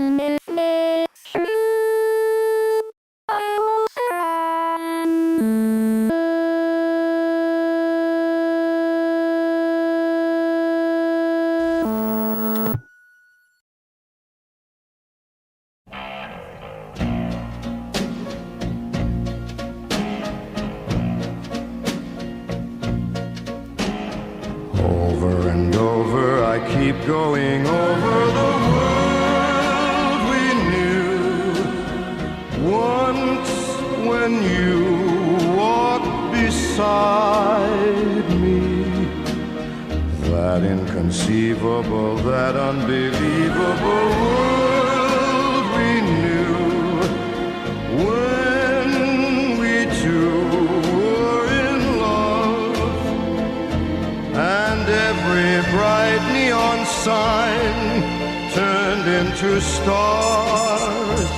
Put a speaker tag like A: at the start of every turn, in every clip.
A: promise me true, I will stand.
B: Over and over I keep going over the world we knew. Once when you walked beside me, that inconceivable, that unbelievable world we knew. When we two were in love, and every bright neon sign turned into stars,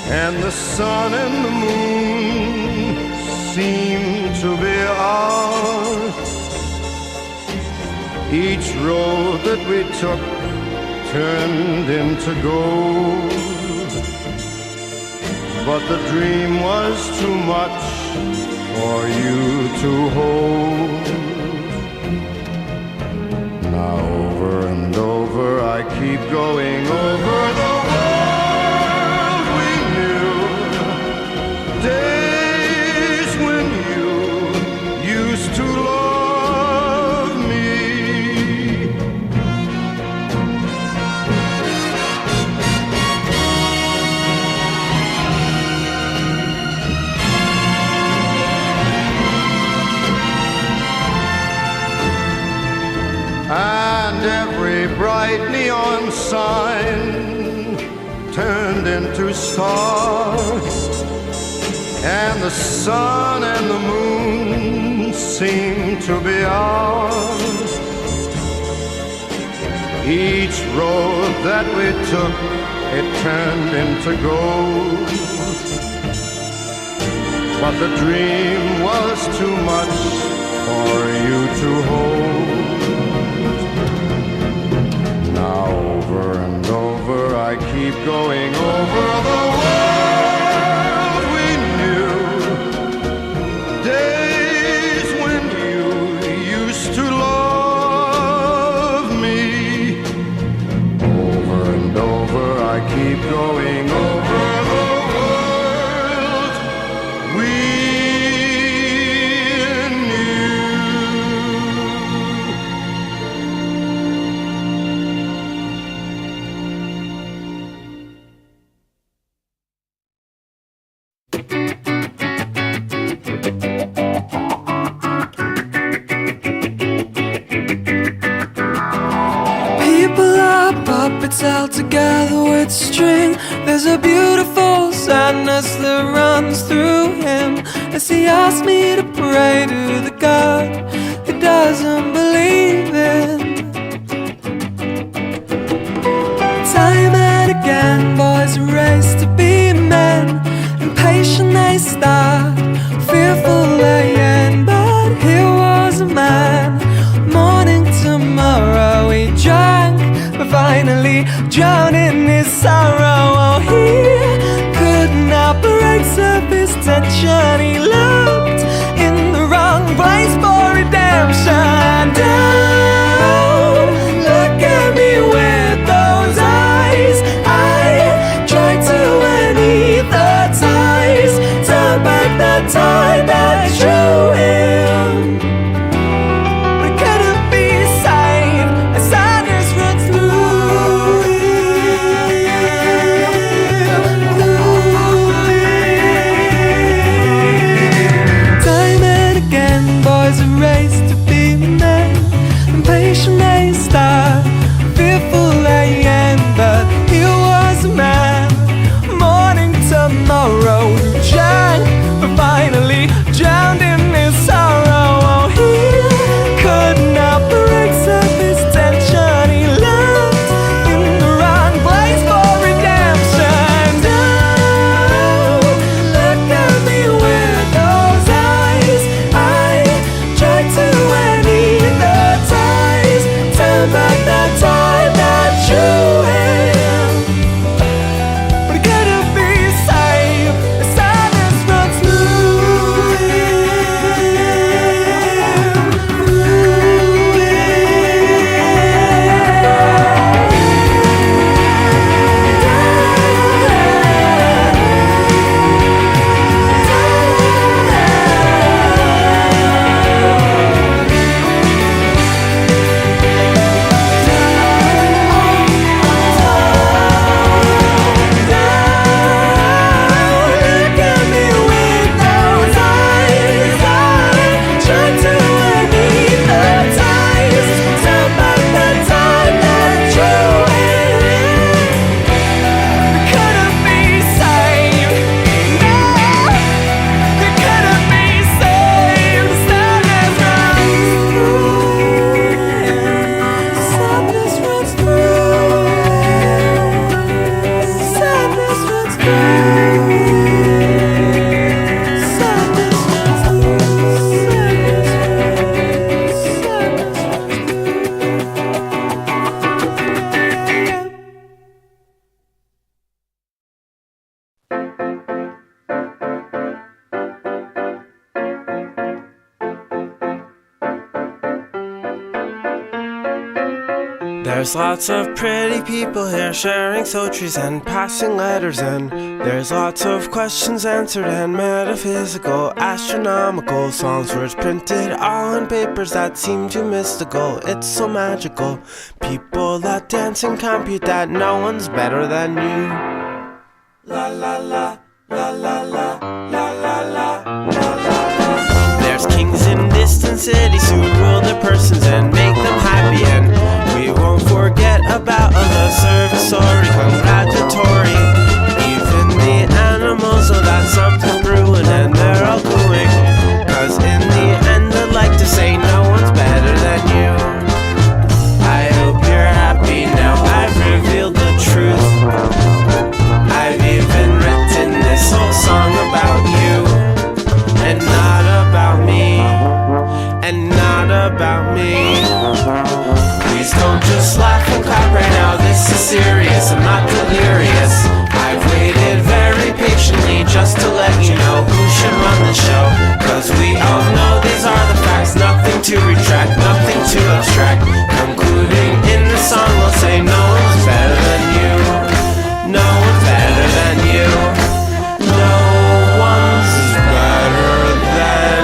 B: and the sun and the moon seemed to be ours. Each road that we took turned into gold, but the dream was too much for you to hold. Now over and over I keep going over the world we knew. Days when you used to love me. And every bright neon sign turned into stars, and the sun and the moon seemed to be ours. Each road that we took, it turned into gold, but the dream was too much for you to hold. Now over and over I keep going over the world we knew. Days when you used to love me. Over and over I keep going over the world we
C: held together with string. There's a beautiful sadness that runs through him as he asks me to pray to the God he doesn't believe in. Time and again, boys race to be men. Impatient they start, fearful they end. But here was a man, morning tomorrow he drank, but finally drowned in his sorrow. Oh, he could not break surface tension. He looked in the wrong place for redemption. Don't look at me with those eyes. I tried to uneath the ties, turn back
D: There's lots of pretty people here sharing thoughtries and passing letters in. There's lots of questions answered and metaphysical, astronomical songs, words printed all on papers that seem too mystical. It's so magical. People that dance and compute that no one's better than you. La la la, la la la, la la la, la la la. There's kings in distant cities who rule their persons and make them happy, and we won't forget about the servitory, congratulatory. Even the animals know that something's brewing and they're all cooing. Cause in the end I'd like to say no one's better than you. I hope you're happy now I've revealed the truth. I've even written this whole song about you, and not about me, and not about me. Please don't just laugh and clap right now, this is serious, I'm not delirious. I've waited very patiently just to let you know who should run the show. Cause we all know these are the facts, nothing to retract, nothing to abstract. Concluding in the song we'll say no one's better than you. No one's better than you. No one's better than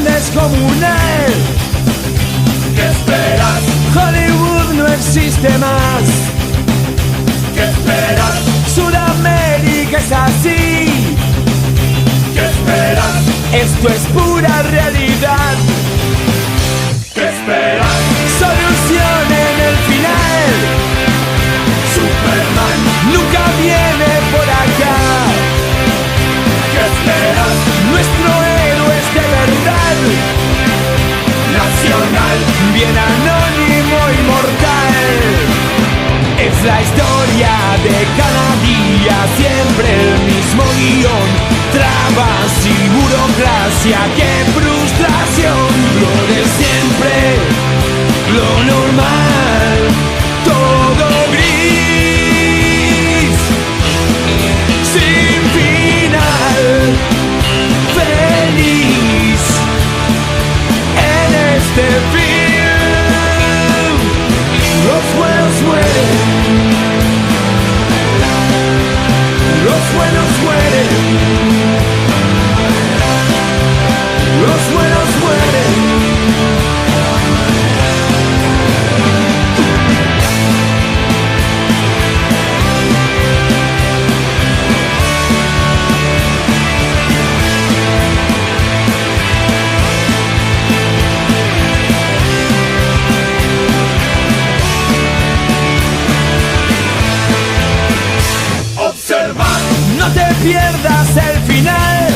C: descomunal.
E: ¿Qué esperas?
C: Hollywood no existe más.
E: ¿Qué esperas?
C: Sudamérica es así.
E: ¿Qué esperas?
C: Esto es pura realidad.
E: ¿Qué esperas?
C: Solución en el final.
E: Superman
C: Nunca viene por acá.
E: ¿Qué esperas?
C: Nuestro héroe es de verdad.
E: Nacional
C: Bien anónimo y mortal. Es la historia de cada día, siempre el mismo guión. Trabas y burocracia, qué frustración. Lo de siempre, lo normal, todo gris, sin final, feliz en este film. Los buenos mueren, los buenos mueren, los buenos mueren.
E: observar.
C: No te pierdas el final.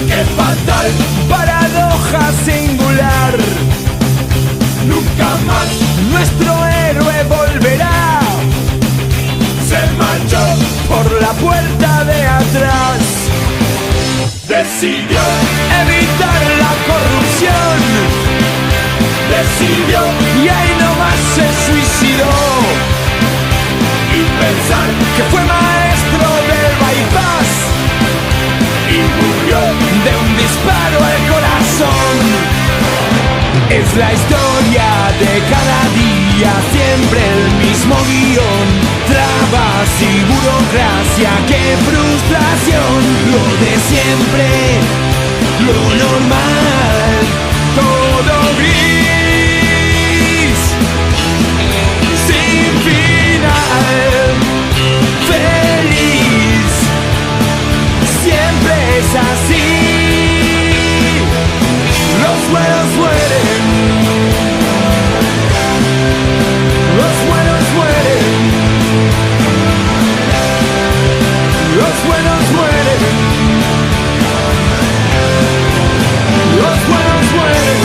E: ¡Qué fatal!
C: Paradoja singular.
E: Nunca más
C: Nuestro héroe volverá
E: se marchó.
C: por la puerta de atrás.
E: Decidió,
C: Evitar la corrupción.
E: decidió
C: Y ahí nomás se suicidó.
E: y pensar
C: Que fue maestro del bypass.
E: y murió.
C: De un disparo al corazón. Es la historia de cada día, siempre el mismo guión. Trabas y burocracia, qué frustración. Lo de siempre, lo normal, todo gris, sin final, feliz. Siempre es así. Los buenos mueren. Los buenos mueren. Los buenos mueren. Los buenos mueren.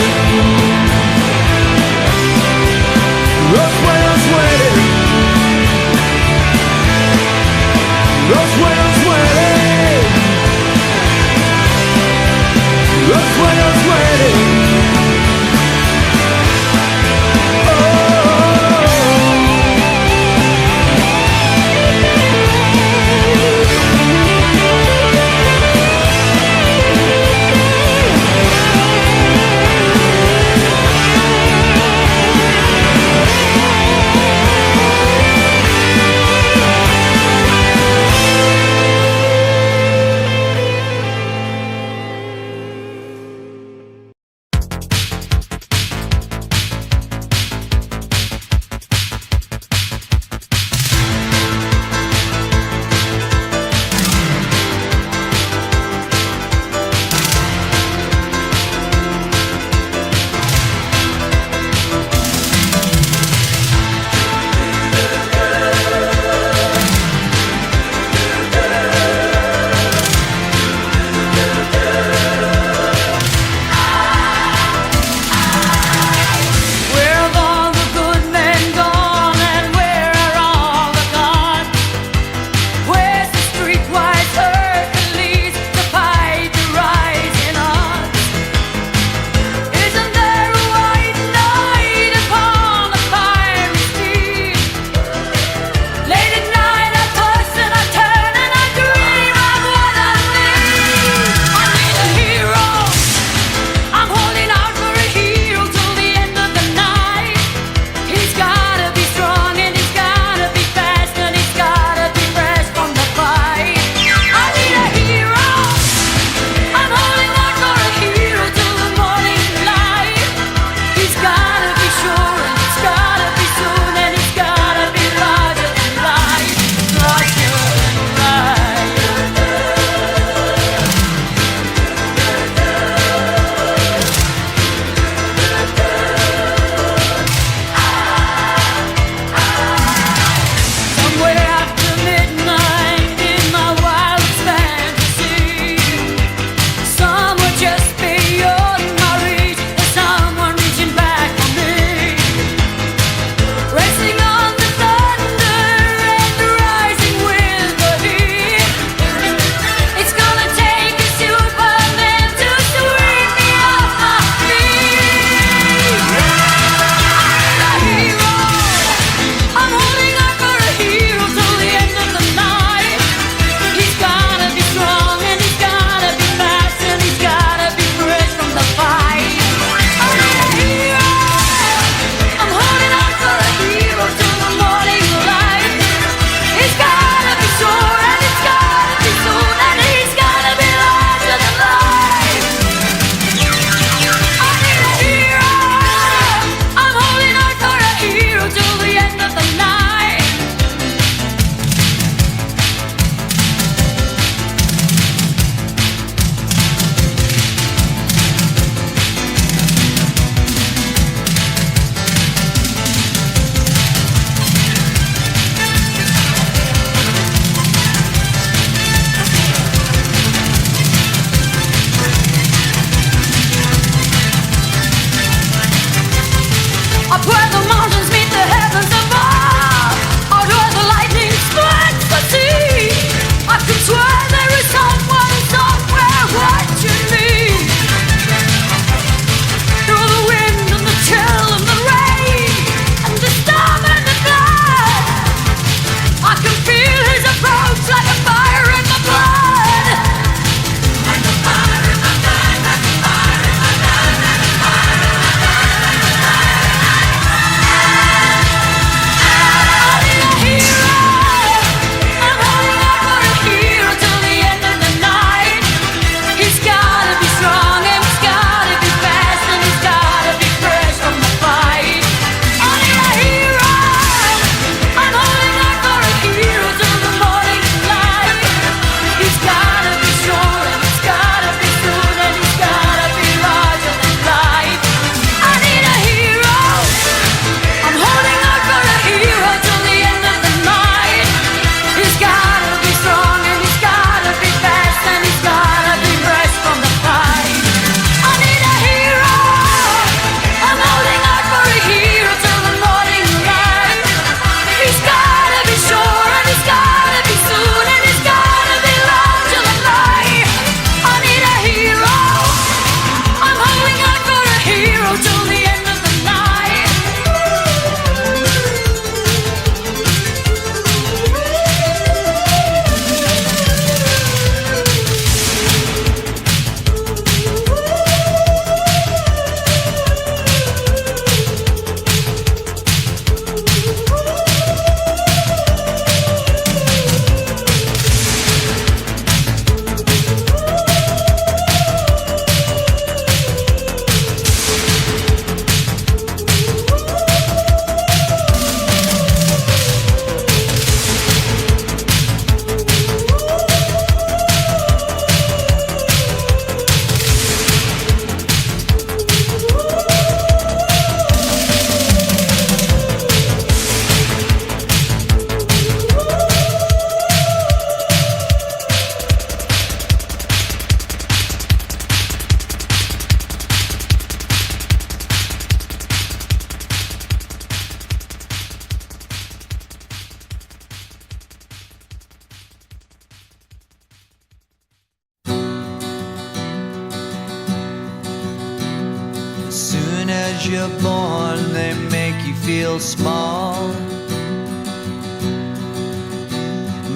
C: as you're born, they make you feel small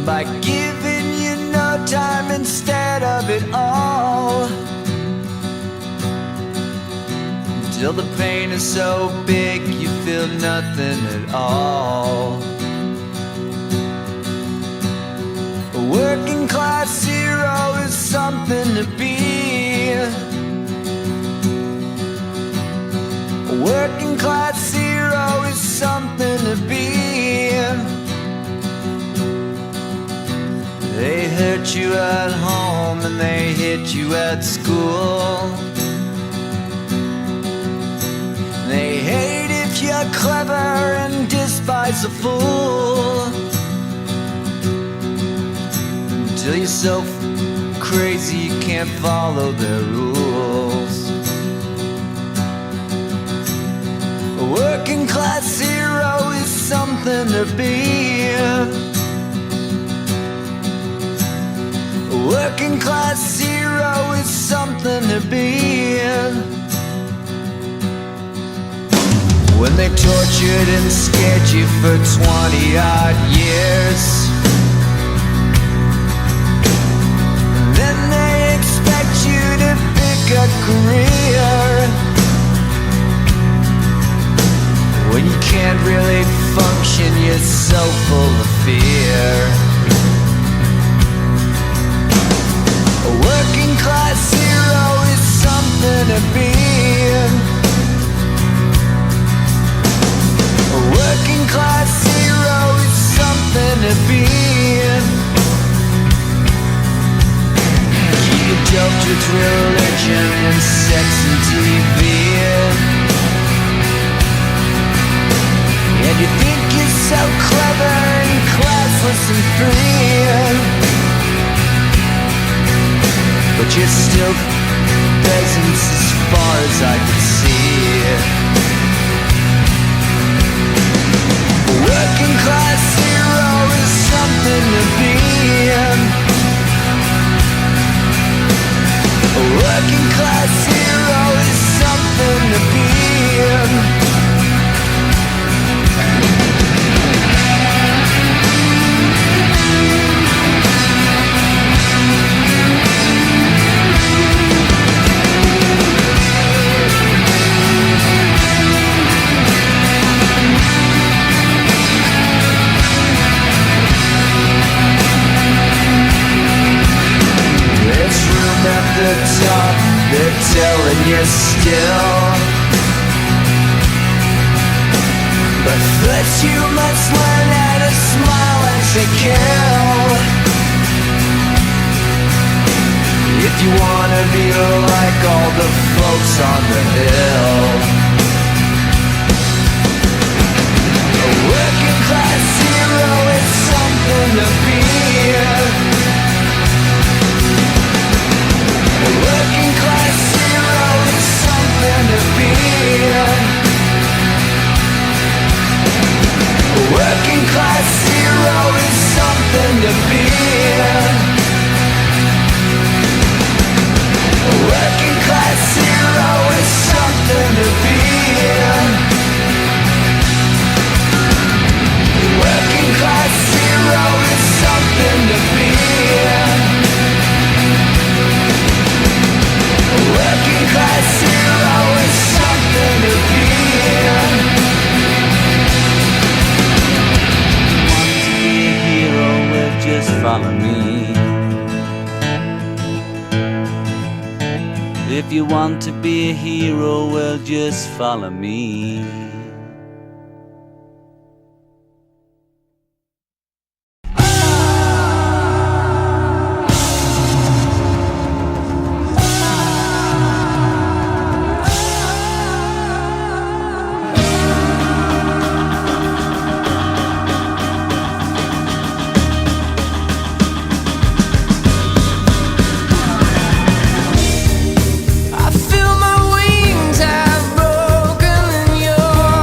C: by giving you no time instead of it all, till the pain is so big you feel nothing at all. A working class hero is something to be. A working class hero is something to be. They hurt you at home and they hit you at school. They hate if you're clever and despise a fool, until you're so crazy you can't follow their rules. A working class hero is something to be. A working class hero is something to be. When they tortured and scared you for 20-odd years, then they expect you to pick a career, when you can't really function, you're so full of fear. A working class hero is something to be. A working class hero is something to be. You doped with religion and sex and TV, and you think you're so clever and classless and free, but you're still peasants as far as I can see. A working class hero is something to be. A working class hero is something to be. At the top, they're telling you still, but first you must learn how to smile and to kill, if you wanna be like all the folks on the hill. A working class hero is something to be. A working class hero is something to be. A working class hero is something to be. A working class hero is something to be. A working class hero is something to be. A working class hero is something to be. Just follow me. If you want to be a hero, well, just follow me. I feel my wings have broken and you're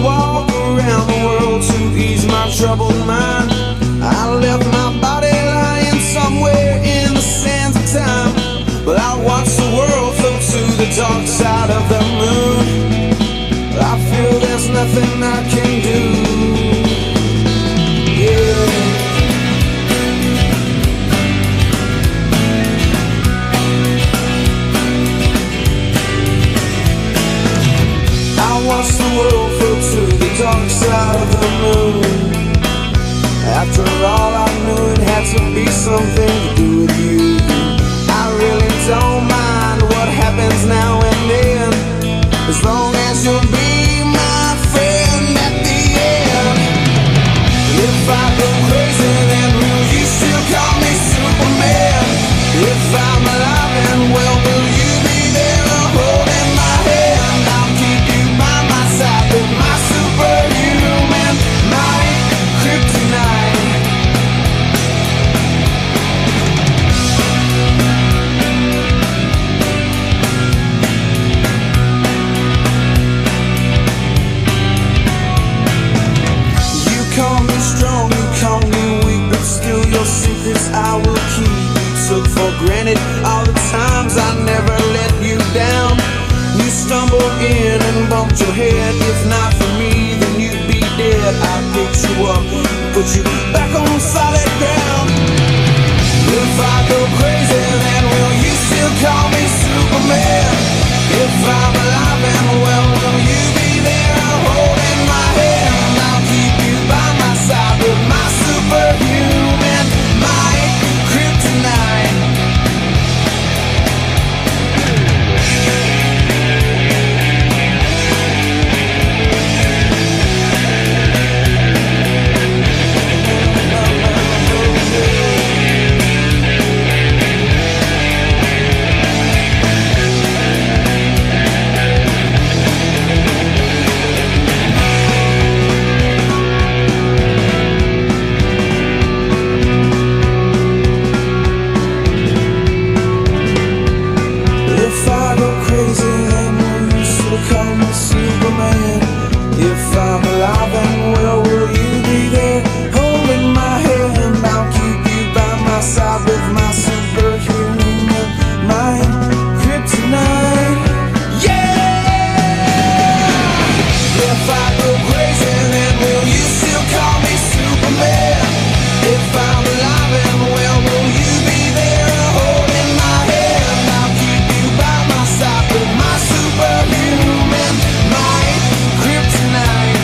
C: walk around the world to ease my troubled mind. I left my body lying somewhere in the sands of time, but I watched the world float to the dark side of the moon. I feel there's nothing I can do. Yeah. I watched the world float to the dark side of the moon. After all, I knew it had to be something to do with you. I really don't mind what happens now and then, as long as you'll be my friend at the end. If I go crazy, then will you still call me Superman? If I'm alive and well, will you be there holding my hand? I'll keep you by my side with my superhuman, my kryptonite. Call me strong, you call me weak, but still your secrets I will keep. You took for granted all the times I never let you down. You stumbled in and bumped your head. If not for me, then you'd be dead. I picked you up, put you back on solid ground. If I go crazy, then will you still call me Superman? If I'm alive and well, will you be there holding my hand? I'll keep you by my side with my superhuman, my kryptonite. If I go crazy, then will you still call me Superman? If I'm alive and well, will you be there holding my hand? I'll keep you by my side with my superhuman, my kryptonite. Yeah! If I go crazy, then will you still call me Superman? If I'm alive and well, will you be there holding my hand? I'll keep you by my side with my superhuman, my kryptonite.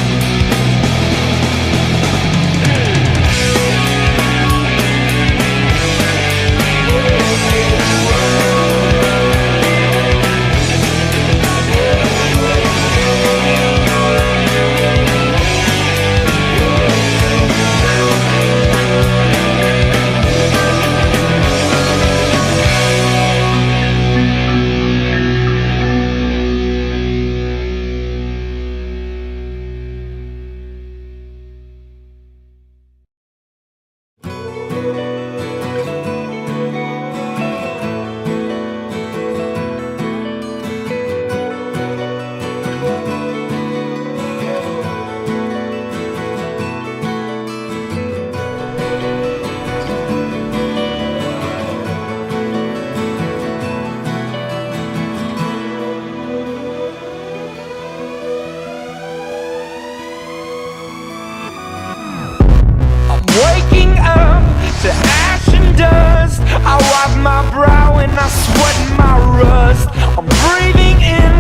F: Waking up to ash and dust, I wipe my brow and I sweat my rust. I'm breathing in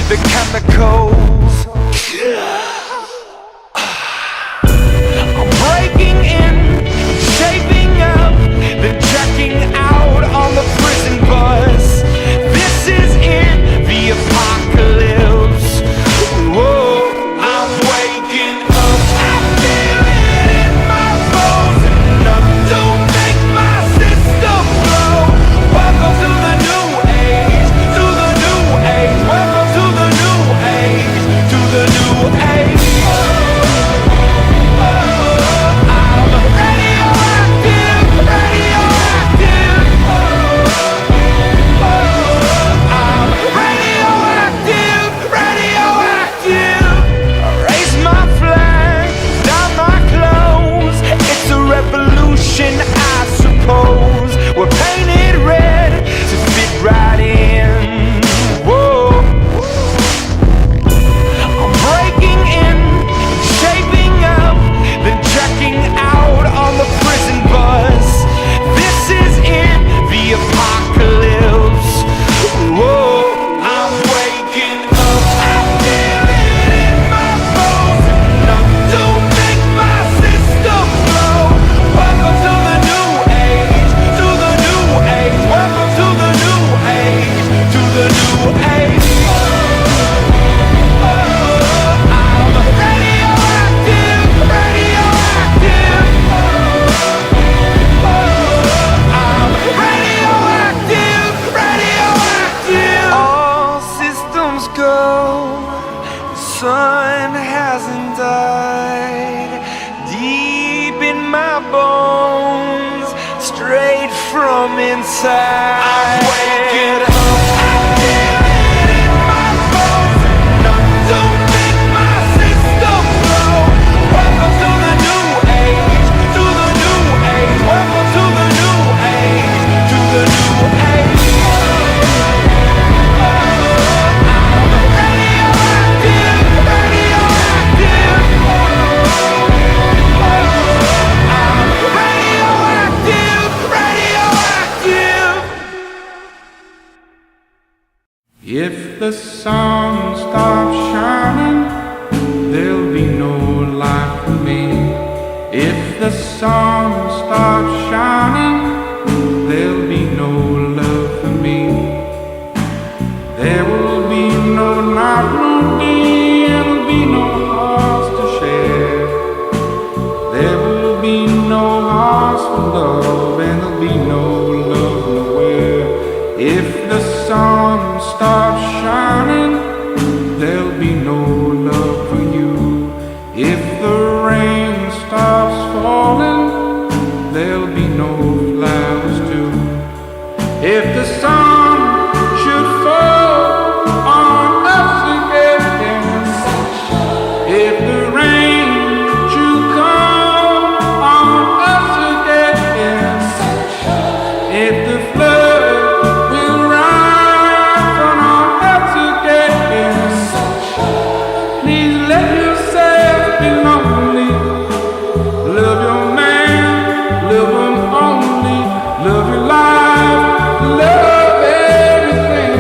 F: the chemicals. I'm breaking in, shaping up, then checking out on the prison bus. This is it, the apocalypse. Whoa, I'm waking up, I feel it in my bones, enough to make my system blow. Welcome to the new age, to the new age. Welcome to the new age, to the new age. died deep in my bones, straight from inside. I'm waking up in my bones, enough to make my system blow. Welcome to the new age, to the new age. Welcome to the new age, to the new age.
G: If the sun stops shining, there'll be no life for me. If the sun stops shining, there'll be no love for me. There will be no night, no day, there'll be no hearts to share. There will be no hearts for love, and there'll be no love nowhere. If the sun stops shining, there'll be no love for you. If the rain stops falling, there'll be no flowers too. If the sun should fall on us again, if the rain should come on us again, if the flood will rise on our heads again, please let yourself be lonely. Love your man, love him only. Love your life, love everything.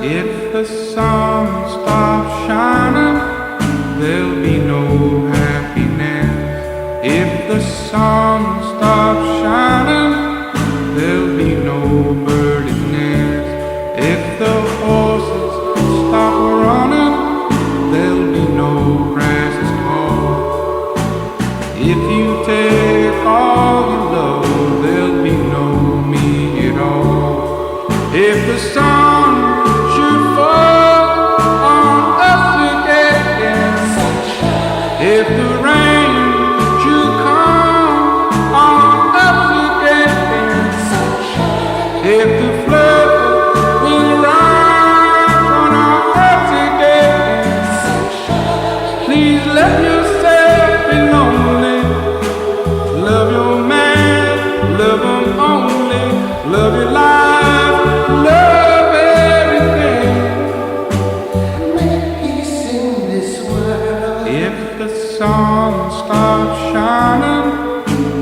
G: If the sun stops shining, there'll be no happiness. If the sun stops shining, there'll be no bird's nest. If the horses stop running, there'll be no grass to mow. If you take all your love, there'll be no me at all. If the sun should fall on us again, if the rain should come on us again, if the flood will rise on our heads again, please let yourself be lonely. Love your man, love him only. Love your life, love everything. If the sun stops shining,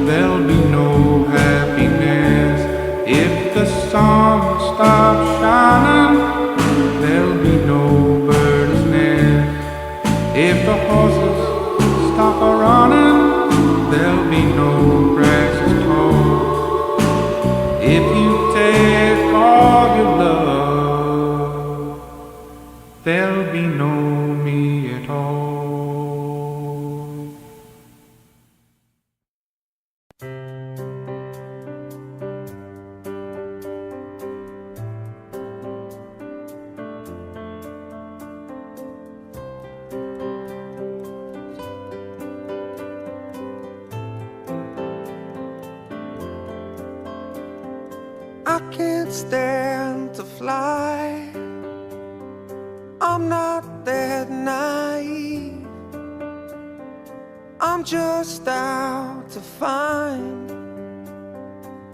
G: there'll be no happiness. If the sun stops shining, there'll be no bird's nest. If the horses stop running, there'll be no grass to mow. If you take all your love, there'll be no me at all.
C: I can't stand to fly. I'm not that naive. I'm just out to find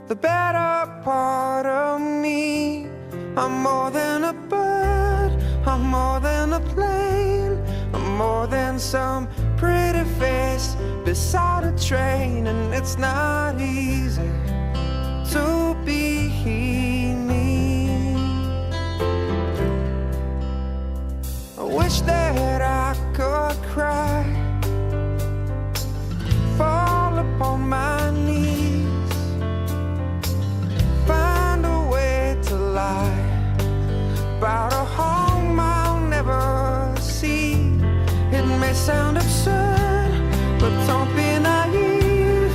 C: the better part of me. I'm more than a bird, I'm more than a plane, I'm more than some pretty face beside a train. And it's not easy to be me. I wish that I could cry, fall upon my knees, find a way to lie about a home I'll never see. It may sound absurd, but don't be naive.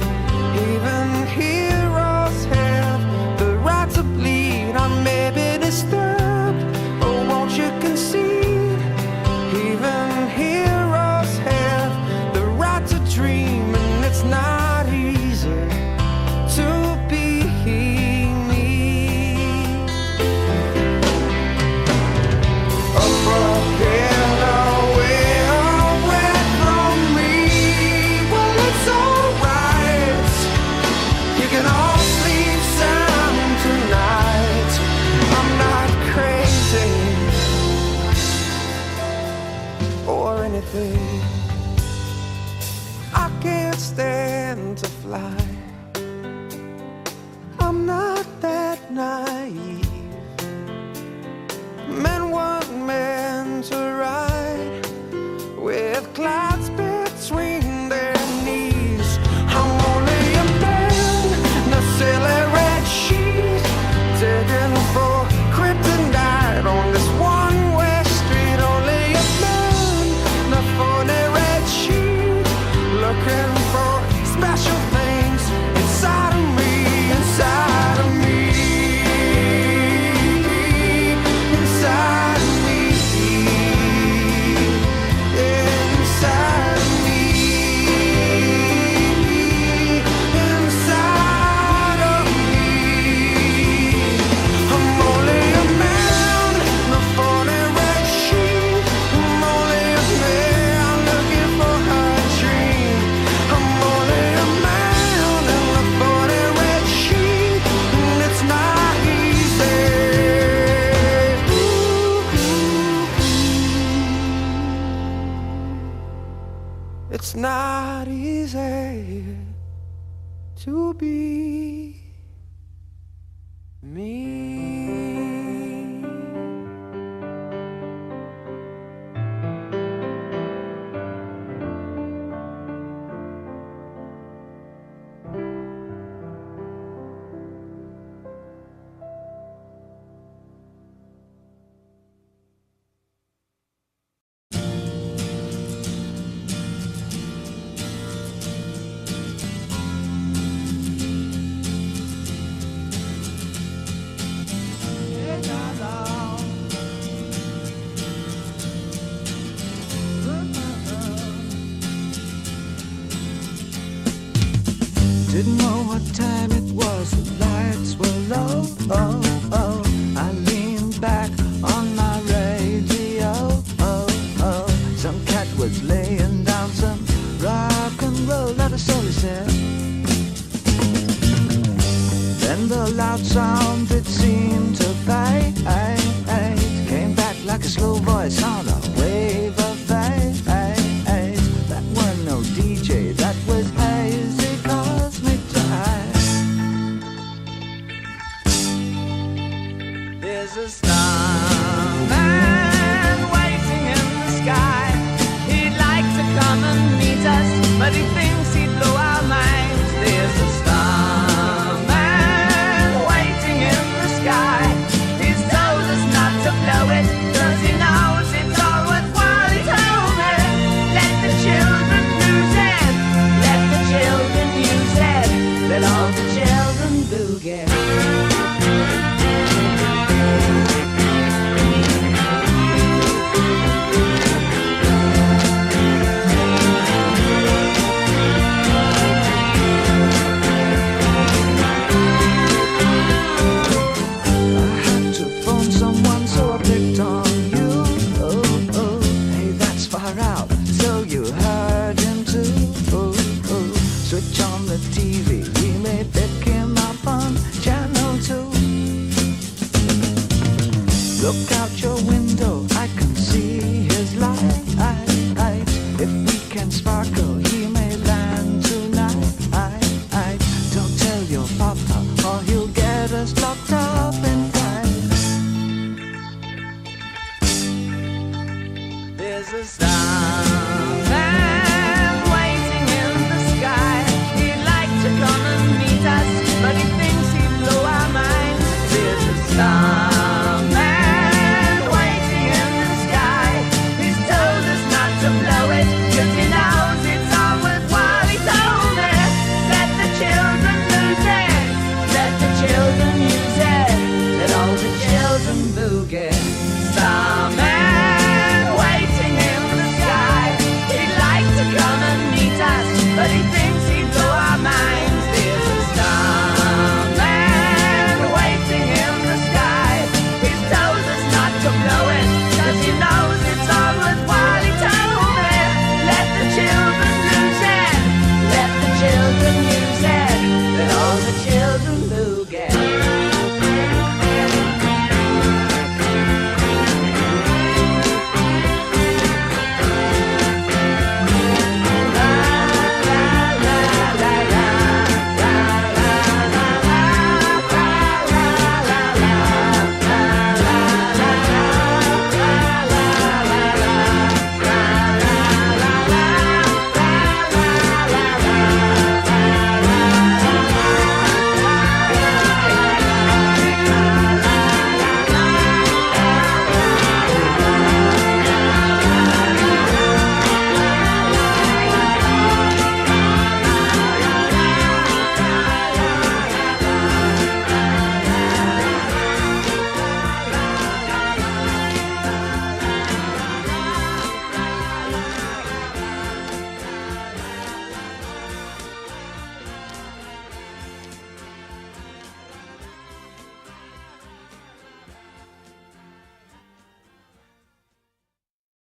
C: Even heroes have the right to bleed. I may be disturbed, but won't you concede tiny thing. I can't stand to fly. I'm not that naive. Men weren't meant to ride with clouds between their knees. I'm only a man in a silly red sheet, digging for kryptonite on this one-way street. Only a man in a funny red sheet, looking for special things inside of me, inside of me, inside of me, inside of me, inside of me. I'm only a man in a funny red sheet. I'm only a man looking for a dream. I'm only a man in a funny red sheet, and it's not easy. It's not easy to be me. Didn't know what time it was, the lights were low. Oh, oh. I leaned back on my radio. Oh, oh. Some cat was laying down some rock and roll, let us all said. Then the loud sound, it seemed to fade. Came back like a slow voice on a wave of fate. That wasn't no DJ, that was hazy cosmic jive. There's a starman waiting in the sky. He'd like to come and meet us, but he thinks he'd blow our minds. There's a starman waiting in the sky. He's told us not to blow it, 'cause he knows it's all worthwhile. He told me, let the children lose it, let the children use it, let all the children boogie. Switch on the TV, we may pick him up on channel 2. Look out your window, I can see his light. If we can sparkle, he may land tonight. Don't tell your papa, or he'll get us locked up inside. There's a star